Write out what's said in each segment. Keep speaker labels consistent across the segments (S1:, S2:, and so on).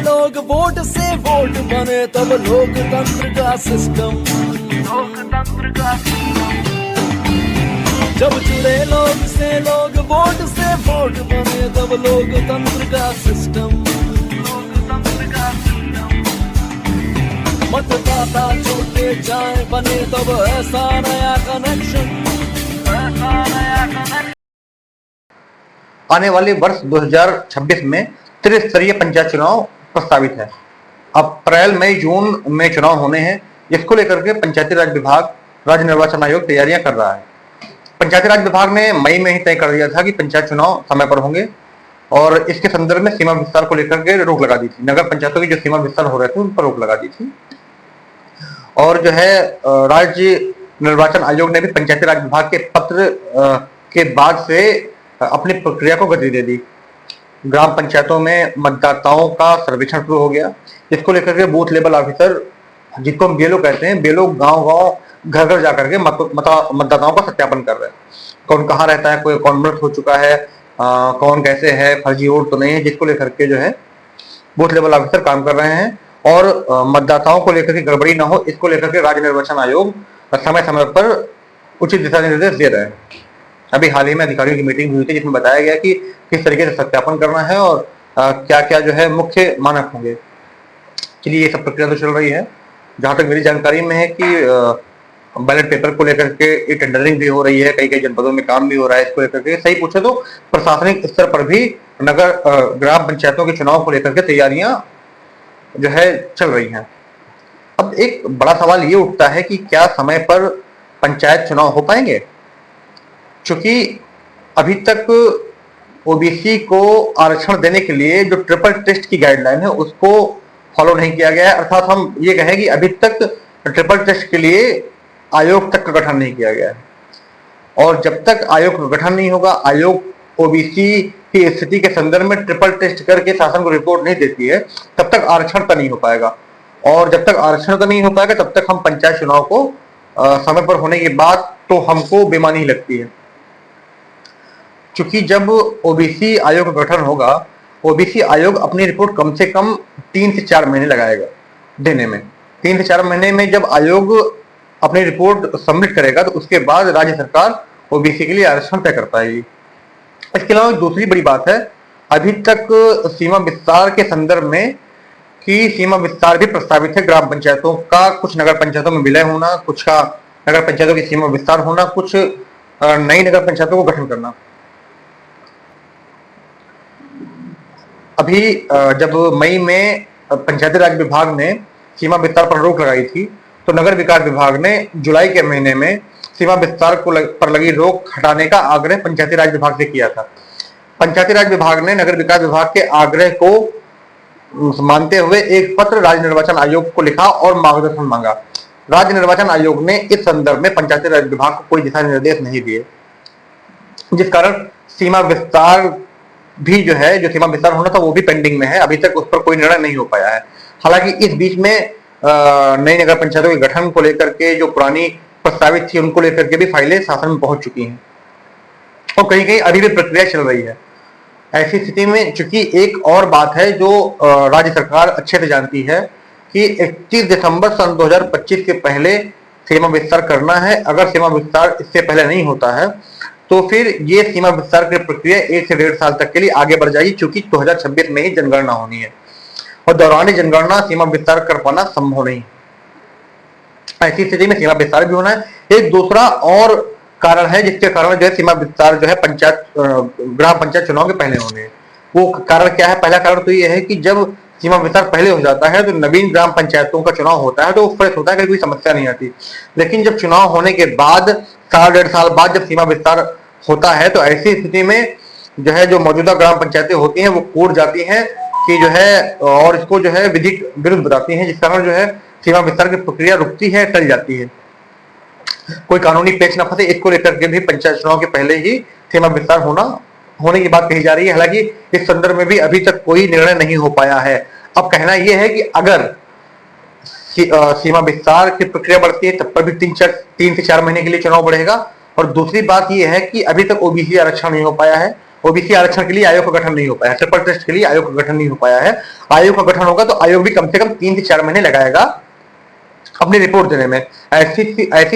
S1: लोग वोट से वोट बने तब लोकतंत्र का सिस्टम, जब जुड़े लोग से लोग वोट से वोट बने तब लोकतंत्र का सिस्टम, मतदाता छोटे जाए बने तब ऐसा नया कनेक्शन, ऐसा नया कनेक्शन।
S2: आने वाले वर्ष 2026 में त्रिस्तरीय पंचायत चुनाव प्रस्तावित है। अब अप्रैल मई जून में चुनाव होने हैं, जिसको लेकर के पंचायती राज विभाग, राज्य निर्वाचन आयोग तैयारियां कर रहा है। पंचायती राज विभाग ने मई में ही तय कर दिया था कि पंचायत चुनाव समय पर होंगे और इसके संदर्भ में सीमा विस्तार को लेकर के रोक लगा दी थी। नगर पंचायतों की जो सीमा विस्तार हो रहे थे उन पर रोक लगा दी थी। और जो है राज्य निर्वाचन आयोग ने भी पंचायती राज विभाग के पत्र के बाद से अपनी प्रक्रिया को गति दे दी। ग्राम पंचायतों में मतदाताओं का सर्वेक्षण शुरू हो गया, जिसको लेकर के बूथ लेवल ऑफिसर, जिसको हम बेलो कहते हैं, बेलो गांव-गांव, घर-घर जाकर के मतदाताओं का सत्यापन कर रहे हैं। कौन कहाँ रहता है, कोई कौन मृत हो चुका है, कौन कैसे है, फर्जी वोट तो नहीं है, जिसको लेकर के जो है बूथ लेवल ऑफिसर काम कर रहे हैं। और मतदाताओं को लेकर के गड़बड़ी ना हो, इसको लेकर के राज्य निर्वाचन आयोग समय समय पर उचित दिशा निर्देश दे रहे हैं। अभी हाल ही में अधिकारियों की मीटिंग हुई थी, जिसमें बताया गया कि किस तरीके से सत्यापन करना है और क्या क्या जो है मुख्य मानक होंगे। चलिए, ये सब प्रक्रिया तो चल रही है। जहां तक मेरी जानकारी में है कि बैलेट पेपर को लेकर के टेंडरिंग भी हो रही है, कई कई जनपदों में काम भी हो रहा है। इसको लेकर के सही पूछे तो प्रशासनिक स्तर पर भी नगर ग्राम पंचायतों के चुनाव को लेकर के तैयारियां जो है चल रही हैं। अब एक बड़ा सवाल ये उठता है कि क्या समय पर पंचायत चुनाव हो पाएंगे, क्योंकि अभी तक ओबीसी को आरक्षण देने के लिए जो ट्रिपल टेस्ट की गाइडलाइन है उसको फॉलो नहीं किया गया है। अर्थात हम ये कहें कि अभी तक ट्रिपल टेस्ट के लिए आयोग तक का गठन नहीं किया गया है। और जब तक आयोग का गठन नहीं होगा, आयोग ओबीसी की स्थिति के संदर्भ में ट्रिपल टेस्ट करके शासन को रिपोर्ट नहीं देती है, तब तक आरक्षण का नहीं हो पाएगा। और जब तक आरक्षण का नहीं हो पाएगा तब तक हम पंचायत चुनाव को समय पर होने के बाद तो हमको बेमानी ही लगती है। क्योंकि जब ओबीसी आयोग का गठन होगा, ओबीसी आयोग अपनी रिपोर्ट कम से कम 3 से 4 महीने लगाएगा देने में। 3 से 4 महीने में जब आयोग अपनी रिपोर्ट सबमिट करेगा तो उसके बाद राज्य सरकार ओबीसी के लिए आरक्षण तय कर पाएगी। इसके अलावा दूसरी बड़ी बात है, अभी तक सीमा विस्तार के संदर्भ में कि सीमा विस्तार भी प्रस्तावित है। ग्राम पंचायतों का कुछ नगर पंचायतों में विलय होना, कुछ का नगर पंचायतों की सीमा विस्तार होना, कुछ नई नगर पंचायतों को गठन करना। अभी जब मई में पंचायती राज विभाग ने सीमा विस्तार पर रोक लगाई थी, तो नगर विकास विभाग ने जुलाई के महीने में सीमा विस्तार पर लगी रोक हटाने का आग्रह पंचायती राज विभाग से किया था। पंचायती राज विभाग ने नगर विकास विभाग के आग्रह को मानते हुए एक पत्र राज्य निर्वाचन आयोग को लिखा और मार्गदर्शन मांगा। राज्य निर्वाचन आयोग ने इस संदर्भ में पंचायती राज विभाग को कोई दिशा निर्देश नहीं दिए, जिस कारण सीमा विस्तार भी जो है, जो सीमा विस्तार होना था वो भी पेंडिंग में है। अभी तक उस पर कोई निर्णय नहीं हो पाया है। हालांकि इस बीच में नई नगर पंचायतों के गठन को लेकर के जो पुरानी प्रस्तावित थी उनको लेकर के भी फाइलें शासन में पहुंच चुकी हैं और कहीं कहीं अभी भी प्रक्रिया चल रही है। ऐसी स्थिति में चूंकि एक और बात है जो राज्य सरकार अच्छे से जानती है कि 31 दिसंबर सन 2025 के पहले सीमा विस्तार करना है। अगर सीमा विस्तार इससे पहले नहीं होता है तो फिर ये सीमा विस्तार की प्रक्रिया 1 से 1.5 साल तक के लिए आगे बढ़ जाएगी, क्योंकि 2026 में ही जनगणना होनी है और दौरान जनगणना सीमा विस्तार कर पाना संभव नहीं। ऐसी स्थिति में सीमा विस्तार भी होना है। एक दूसरा और कारण है जिसके कारण जो है सीमा विस्तार जो है ग्राम पंचायत चुनाव के पहले होने हैं। वो कारण क्या है? पहला कारण तो ये है कि जब सीमा विस्तार पहले हो जाता है तो नवीन ग्राम पंचायतों का चुनाव होता है तो वो फ्रेश होता है, कोई समस्या नहीं आती। लेकिन जब चुनाव होने के बाद 1.5 साल बाद जब सीमा विस्तार होता है तो ऐसी स्थिति में जो है जो मौजूदा ग्राम पंचायतें होती हैं वो कूद जाती हैं कि जो है और इसको जो है विधिक विरुद्ध बताती हैं, जिस कारण जो है सीमा विस्तार की प्रक्रिया रुकती है, टल जाती है। कोई कानूनी पेच न फंसे, इसको लेकर के भी पंचायत चुनाव के पहले ही सीमा विस्तार होने की बात कही जा रही है। हालांकि इस संदर्भ में भी अभी तक कोई निर्णय नहीं हो पाया है। अब कहना यह है कि अगर सीमा विस्तार की प्रक्रिया बढ़ती है तब पर भी 3 से 4 महीने के लिए चुनाव बढ़ेगा। और दूसरी बात यह है कि अभी तक ओबीसी आरक्षण नहीं हो पाया है ओबीसी आरक्षण के लिए आयोग का गठन नहीं हो पाया, ट्रिपल टेस्ट के लिए आयोग का गठन नहीं हो पाया है। आयोग का गठन होगा तो आयोग भी कम से कम 3 से 4 महीने लगाएगा अपनी रिपोर्ट देने में। ऐसी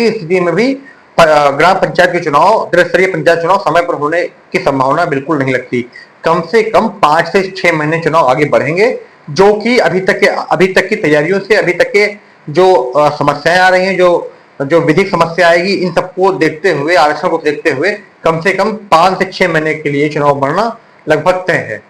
S2: स्थिति में भी ग्राम पंचायत के चुनाव, त्रिस्तरीय पंचायत चुनाव समय पर होने की संभावना बिल्कुल नहीं लगती। कम से कम 5 से 6 महीने चुनाव आगे बढ़ेंगे, जो कि अभी तक की तैयारियों से, अभी तक के जो समस्याएं आ रही हैं, जो विधिक समस्या आएगी, इन सबको देखते हुए, आरक्षण को देखते हुए कम से कम 5 से 6 महीने के लिए चुनाव बढ़ना लगभग तय है।